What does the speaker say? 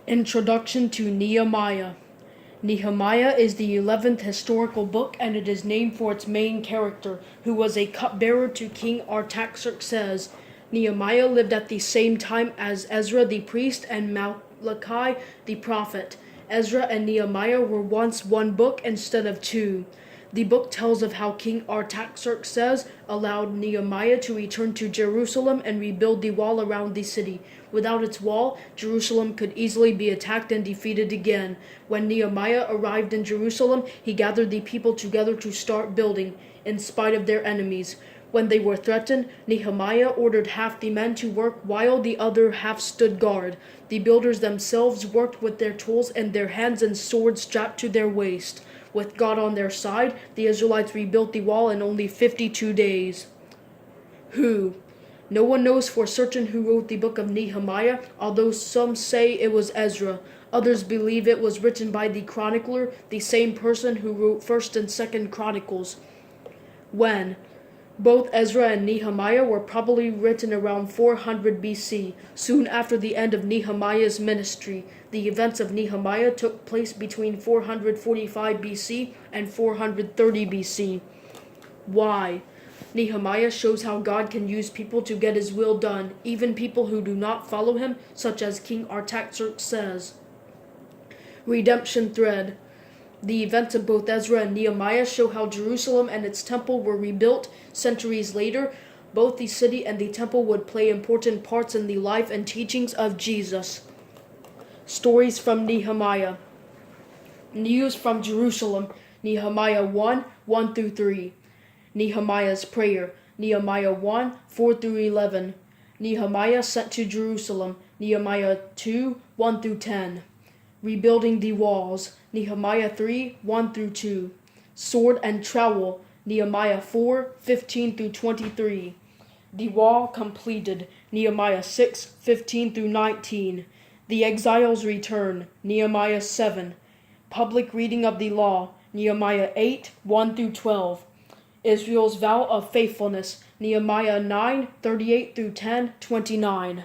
Introduction to Nehemiah. Nehemiah is the 11th historical book, and it is named for its main character, who was a cupbearer to King Artaxerxes. Nehemiah lived at the same time as Ezra the priest and Malachi the prophet. Ezra and Nehemiah were once one book instead of two. The book tells of how King Artaxerxes allowed Nehemiah to return to Jerusalem and rebuild the wall around the city. Without its wall, Jerusalem could easily be attacked and defeated again. When Nehemiah arrived in Jerusalem, he gathered the people together to start building, in spite of their enemies. When they were threatened, Nehemiah ordered half the men to work while the other half stood guard. The builders themselves worked with their tools and their hands and swords strapped to their waist. With God on their side, the Israelites rebuilt the wall in only 52 days. Who? No one knows for certain who wrote the book of Nehemiah, although some say it was Ezra. Others believe it was written by the chronicler, the same person who wrote 1st and 2nd Chronicles. When? Both Ezra and Nehemiah were probably written around 400 BC, soon after the end of Nehemiah's ministry. The events of Nehemiah took place between 445 BC and 430 BC. Why? Nehemiah shows how God can use people to get his will done, even people who do not follow him, such as King Artaxerxes. Redemption thread. The events of both Ezra and Nehemiah show how Jerusalem and its temple were rebuilt centuries later. Both the city and the temple would play important parts in the life and teachings of Jesus. Stories from Nehemiah. News from Jerusalem. Nehemiah 1, 1-3. Nehemiah's prayer. Nehemiah 1, 4-11. Nehemiah sent to Jerusalem. Nehemiah 2, 1-10. Rebuilding the walls. Nehemiah 3, 1-2. Sword and trowel. Nehemiah 4, 15-23. The wall completed. Nehemiah 6, 15-19. The exiles return. Nehemiah 7. Public reading of the law. Nehemiah 8, 1-12. Israel's vow of faithfulness. Nehemiah 9, 38-10, 29.